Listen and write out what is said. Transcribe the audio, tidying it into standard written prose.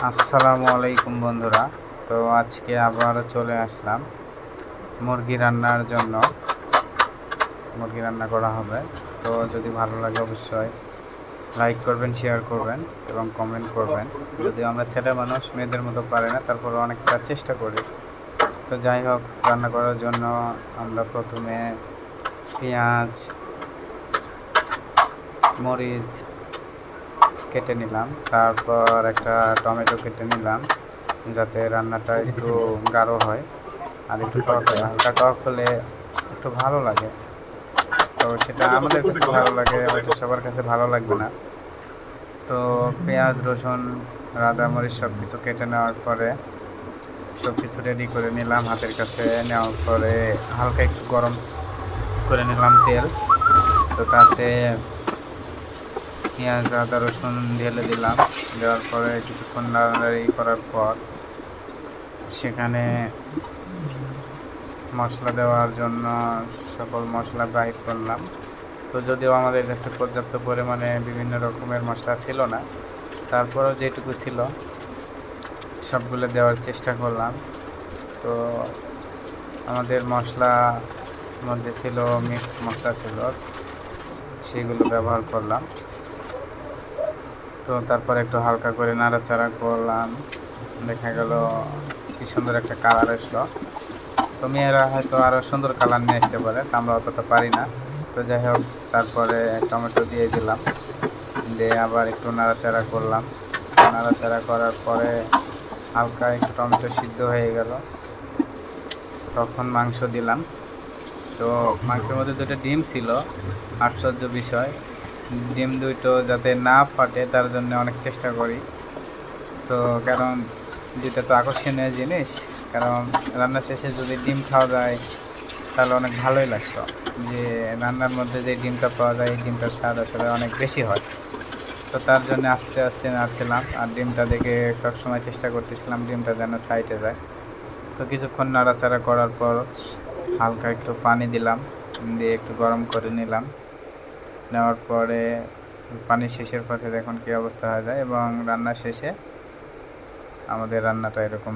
আসসালামু আলাইকুম বন্ধুরা। তো আজকে আবারও চলে আসলাম মুরগি রান্নার জন্য। মুরগি রান্না করা হবে। তো যদি ভালো লাগে অবশ্যই লাইক করবেন, শেয়ার করবেন এবং কমেন্ট করবেন। যদি আমরা ছেলে মানুষ মেয়েদের মতো পারি না, তারপরে অনেকটা চেষ্টা করি। তো যাই হোক, রান্না করার জন্য আমরা প্রথমে পেঁয়াজ, মরিচ কেটে নিলাম, তারপর একটা টমেটো কেটে নিলাম যাতে রান্নাটা একটু গাঢ় হয় আর একটু টক হয়। হালকা টক হলে একটু ভালো লাগে। তো সেটা আমাদের কাছে ভালো লাগে, হয়তো সবার কাছে ভালো লাগবে না। তো পেঁয়াজ, রসুন, আদা, মরিচ সব কিছু কেটে নেওয়ার পরে সব কিছু রেডি করে নিলাম হাতের কাছে। নেওয়ার পরে হালকা একটু গরম করে নিলাম তেল। তো তাতে পেঁয়াজ, আদা, রসুন ঢেলে দিলাম। দেওয়ার পরে কিছুক্ষণ নাড়ানাড়ি করার পর সেখানে মশলা দেওয়ার জন্য সকল মশলা বাহির করলাম। তো যদিও আমাদের কাছে পর্যাপ্ত পরিমাণে বিভিন্ন রকমের মশলা ছিল না, তারপরেও যেটুকু ছিল সবগুলো দেওয়ার চেষ্টা করলাম। তো আমাদের মশলার মধ্যে ছিল মিক্স মশলা ছিল, সেগুলো ব্যবহার করলাম। তো তারপর একটু হালকা করে নাড়াচাড়া করলাম। দেখা গেল কি সুন্দর একটা কালার আসলো। তো মেয়েরা হয়তো আরও সুন্দর কালার নিয়ে আসতে পারে, আমরা অতটা পারি না। তো যাই হোক, তারপরে টমেটো দিয়ে দিলাম, দিয়ে আবার একটু নাড়াচাড়া করলাম। নাড়াচাড়া করার পরে হালকা একটু টমেটো সিদ্ধ হয়ে গেল, তখন মাংস দিলাম। তো মাংসের মধ্যে দুটো ডিম ছিল। আশ্চর্য বিষয়, ডিম দুটো যাতে না ফাটে তার জন্য অনেক চেষ্টা করি। তো কারণ যেটা তো আকর্ষণীয় জিনিস, কারণ রান্না শেষে যদি ডিম খাওয়া যায় তাহলে অনেক ভালোই লাগতো। যে রান্নার মধ্যে যে ডিমটা পাওয়া যায়, এই ডিমটার স্বাদ আসলে অনেক বেশি হয়। তো তার জন্য আস্তে আস্তে নাড়ছিলাম, আর ডিমটা দেখে সবসময় চেষ্টা করতেছিলাম ডিমটা যেন সাইডে যায়। তো কিছুক্ষণ নাড়াচাড়া করার পর হালকা একটু পানি দিলাম, দিয়ে একটু গরম করে নিলাম। নেওয়ার পরে পানি শেষের পথে দেখুন কী অবস্থা হয়ে যায়, এবং রান্না শেষে আমাদের রান্নাটা এরকম।